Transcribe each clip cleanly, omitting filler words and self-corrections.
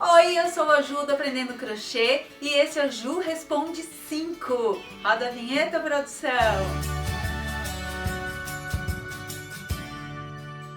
Oi, eu sou a Ju do Aprendendo Crochê e esse é o Ju Responde 5. Roda a vinheta, produção!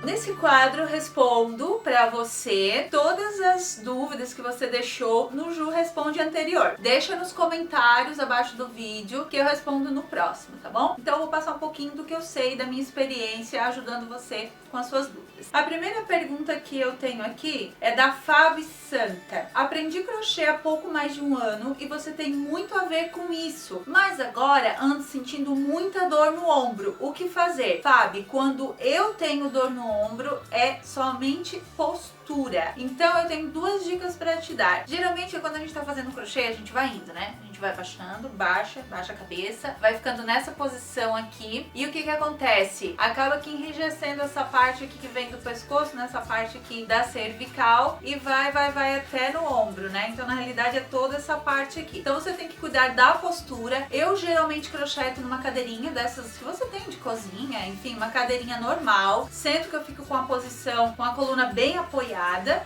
Nesse quadro, respondo pra você todas as dúvidas que você deixou no Ju Responde anterior. Deixa nos comentários abaixo do vídeo que eu respondo no próximo, tá bom? Então eu vou passar um pouquinho do que eu sei, da minha experiência, ajudando você com as suas dúvidas. A primeira pergunta que eu tenho aqui é da Fábio Santa. Aprendi crochê há pouco mais de um ano e você tem muito a ver com isso, mas agora ando sentindo muita dor no ombro. O que fazer? Fábio, quando eu tenho dor no ombro é somente postura. Então eu tenho duas dicas para te dar. Geralmente quando a gente tá fazendo crochê, a gente vai indo, né? A gente vai baixando, baixa a cabeça, vai ficando nessa posição aqui. E o que acontece? Acaba que enrijecendo essa parte aqui que vem do pescoço, nessa parte aqui da cervical e vai até no ombro, né? Então na realidade é toda essa parte aqui. Então você tem que cuidar da postura. Eu geralmente crocheto numa cadeirinha dessas que você tem de cozinha, enfim, uma cadeirinha normal. Sento que eu fico com a posição, com a coluna bem apoiada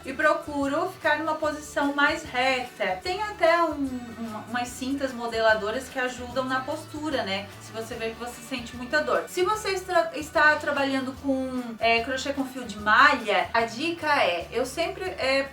e procuro ficar numa posição mais reta. Tem até umas cintas modeladoras que ajudam na postura, né? Se você vê que você sente muita dor. Se você está trabalhando com crochê com fio de malha, a dica é, eu sempre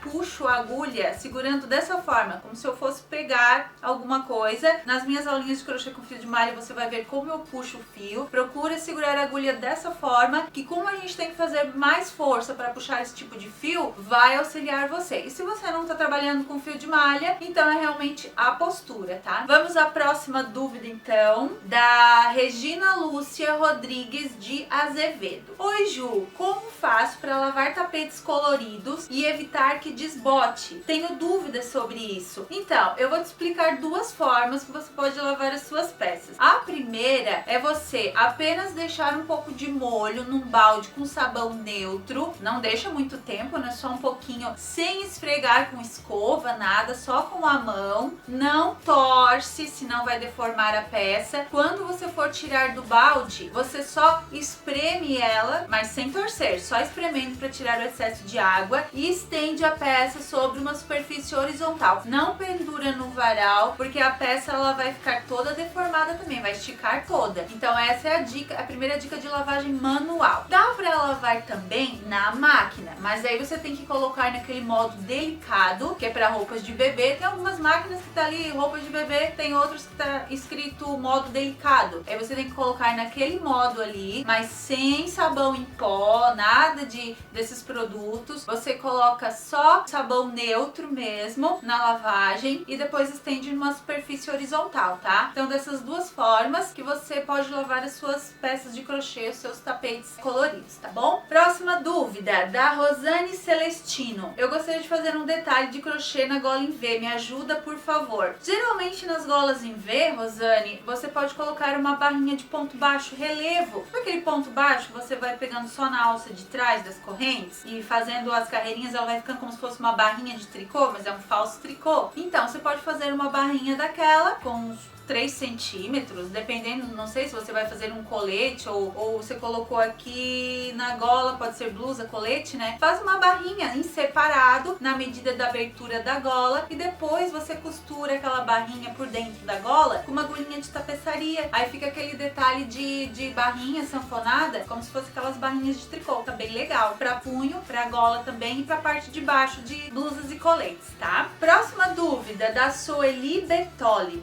puxo a agulha segurando dessa forma, como se eu fosse pegar alguma coisa. Nas minhas aulinhas de crochê com fio de malha, você vai ver como eu puxo o fio. Procura segurar a agulha dessa forma, que como a gente tem que fazer mais força para puxar esse tipo de fio, vai auxiliar você. E se você não está trabalhando com fio de malha, então é realmente a postura, tá? Vamos à próxima dúvida, então, da Regina Lúcia Rodrigues de Azevedo. Oi, Ju, como faço para lavar tapetes coloridos e evitar que desbote? Tenho dúvidas sobre isso. Então, eu vou te explicar duas formas que você pode lavar as suas peças. A primeira é você apenas deixar um pouco de molho num balde com sabão neutro. Não deixa muito tempo, né? Só um pouquinho, sem esfregar com escova, nada, só com a mão. Não torce, senão vai deformar a peça. Quando você for tirar do balde, você só espreme ela, mas sem torcer, só espremendo para tirar o excesso de água e estende a peça sobre uma superfície horizontal. Não pendura no varal, porque a peça ela vai ficar toda deformada também, vai esticar toda. Então essa é a dica, a primeira dica de lavagem manual. Dá para lavar também na máquina, mas aí você tem que colocar naquele modo delicado, que é para roupas de bebê. Tem algumas máquinas que tá ali, roupas de bebê, tem outras que tá escrito modo delicado. Aí você tem que colocar naquele modo ali, mas sem sabão em pó, nada desses produtos. Você coloca só sabão neutro mesmo na lavagem e depois estende numa superfície horizontal, tá? Então dessas duas formas que você pode lavar as suas peças de crochê, os seus tapetes coloridos, tá bom? Próxima dúvida, da Rosane Celestino. Eu gostaria de fazer um detalhe de crochê na gola em V, me ajuda por favor. Geralmente nas golas em V, Rosane, você pode colocar uma barrinha de ponto baixo, relevo. Aquele ponto baixo você vai pegando só na alça de trás das correntes e fazendo as carreirinhas, ela vai ficando como se fosse uma barrinha de tricô, mas é um falso tricô. Então você pode fazer uma barrinha daquela com uns 3 centímetros, dependendo, não sei se você vai fazer um colete ou você colocou aqui na gola, pode ser blusa, colete, né? Faz uma barrinha em separado na medida da abertura da gola e depois você costura aquela barrinha por dentro da gola com uma agulhinha de tapeçaria. Aí fica aquele detalhe de barrinha sanfonada, como se fosse aquelas barrinhas de tricô. Tá bem legal. Pra punho, pra gola também e pra parte de baixo de blusas e coletes, tá? Próxima dúvida, da Soeli Bertoli,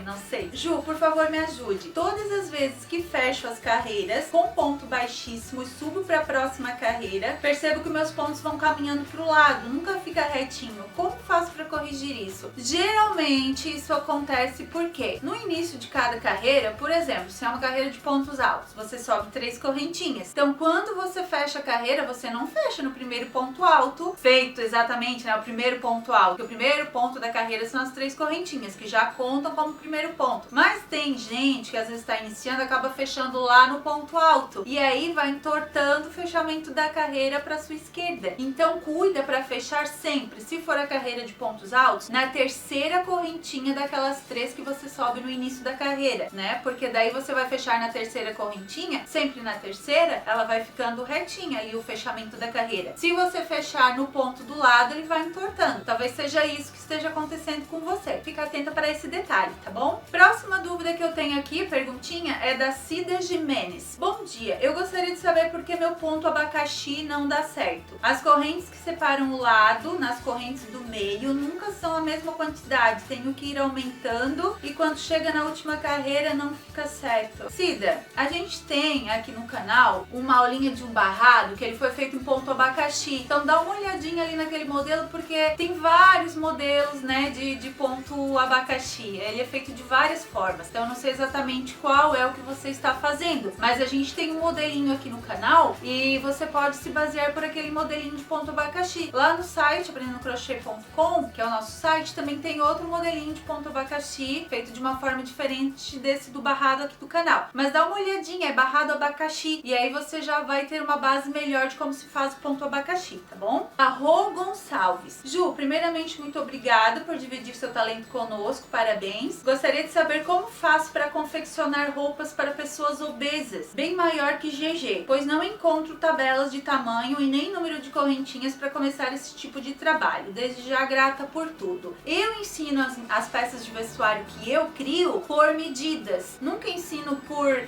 não sei. Ju, por favor, me ajude. Todas as vezes que fecho as carreiras com ponto baixíssimo e subo para a próxima carreira, percebo que meus pontos vão caminhando para o lado, nunca fica retinho. Como faço para corrigir isso? Geralmente isso acontece porque no início de cada carreira, por exemplo, se é uma carreira de pontos altos, você sobe 3 correntinhas. Então, quando você fecha a carreira, você não fecha no primeiro ponto alto, feito exatamente, né, o primeiro ponto alto. Porque o primeiro ponto da carreira são as 3 correntinhas, que já contam como primeiro ponto. Mas tem gente que às vezes está iniciando, acaba fechando lá no ponto alto e aí vai entortando o fechamento da carreira para sua esquerda. Então cuida para fechar sempre. Se for a carreira de pontos pontos altos na terceira correntinha daquelas 3 que você sobe no início da carreira, né? Porque daí você vai fechar na terceira correntinha, sempre na terceira, ela vai ficando retinha ali o fechamento da carreira. Se você fechar no ponto do lado, ele vai entortando. Talvez seja isso que esteja acontecendo com você. Fica atenta para esse detalhe, tá bom? Próxima dúvida que eu tenho aqui, perguntinha, é da Cida Jimenez. Bom dia, eu gostaria de saber por que meu ponto abacaxi não dá certo. As correntes que separam o lado nas correntes do meio nunca são a mesma quantidade. Tenho que ir aumentando e quando chega na última carreira não fica certo. Cida, a gente tem aqui no canal uma aulinha de um barrado que ele foi feito em ponto abacaxi. Então dá uma olhadinha ali naquele modelo porque tem vários modelos, né, de ponto abacaxi. Ele é feito de várias formas. Então eu não sei exatamente qual é o que você está fazendo, mas a gente tem um modelinho aqui no canal e você pode se basear por aquele modelinho de ponto abacaxi. Lá no site aprendendocrochê.com, que é o nosso site, também tem outro modelinho de ponto abacaxi feito de uma forma diferente desse do barrado aqui do canal. Mas dá uma olhadinha, é barrado abacaxi e aí você já vai ter uma base melhor de como se faz o ponto abacaxi, tá bom? A Rô Gonçalves. Ju, primeiramente muito obrigada por dividir seu talento conosco, parabéns. Gostaria de saber como faço para confeccionar roupas para pessoas obesas, bem maior que GG, pois não encontro tabelas de tamanho e nem número de correntinhas para começar esse tipo de trabalho. Desde já grata por tudo. Eu ensino as peças de vestuário que eu crio por medidas. Nunca ensino por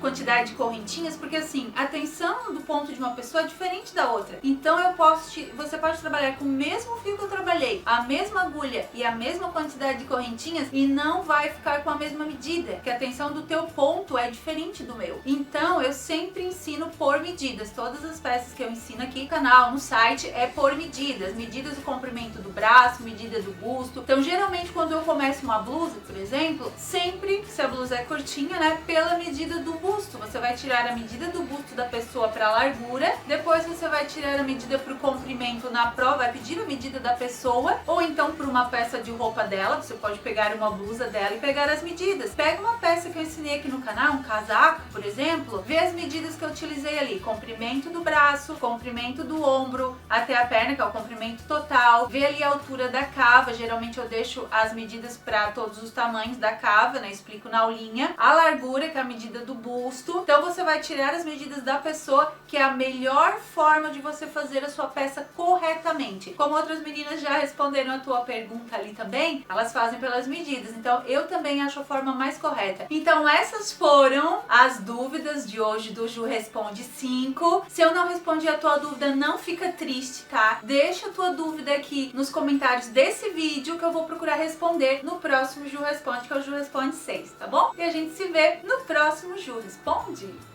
quantidade de correntinhas, porque assim, a tensão do ponto de uma pessoa é diferente da outra. Então você pode trabalhar com o mesmo fio que eu trabalhei, a mesma agulha e a mesma quantidade de correntinhas e não vai ficar com a mesma medida, porque a tensão do teu ponto é diferente do meu. Então eu sempre ensino por medidas. Todas as peças que eu ensino aqui no canal, no site, é por medidas. Medidas do comprimento do braço, medida do busto. Então geralmente quando eu começo uma blusa, por exemplo, sempre, se a blusa é curtinha, né, pela medida do busto. Você vai tirar a medida do busto da pessoa para a largura, depois você vai tirar a medida para o comprimento na prova, vai pedir a medida da pessoa, ou então por uma peça de roupa dela, você pode pegar uma blusa dela e pegar as medidas. Pega uma peça que eu ensinei aqui no canal, um casaco, por exemplo, vê as medidas que eu utilizei ali, comprimento do braço, comprimento do ombro, até a perna, que é o comprimento total, vê ali a altura da cava, geralmente eu deixo as medidas para todos os tamanhos da cava, né, explico na aulinha, a largura, que é a medida do busto. Então você vai tirar as medidas da pessoa, que é a melhor forma de você fazer a sua peça corretamente. Como outras meninas já responderam a tua pergunta ali também, elas fazem pelas medidas. Então eu também acho a forma mais correta. Então essas foram as dúvidas de hoje do Ju Responde 5. Se eu não respondi a tua dúvida, não fica triste, tá? Deixa a tua dúvida aqui nos comentários desse vídeo que eu vou procurar responder no próximo Ju Responde, que é o Ju Responde 6, tá bom? E a gente se vê no próximo Ju Responde.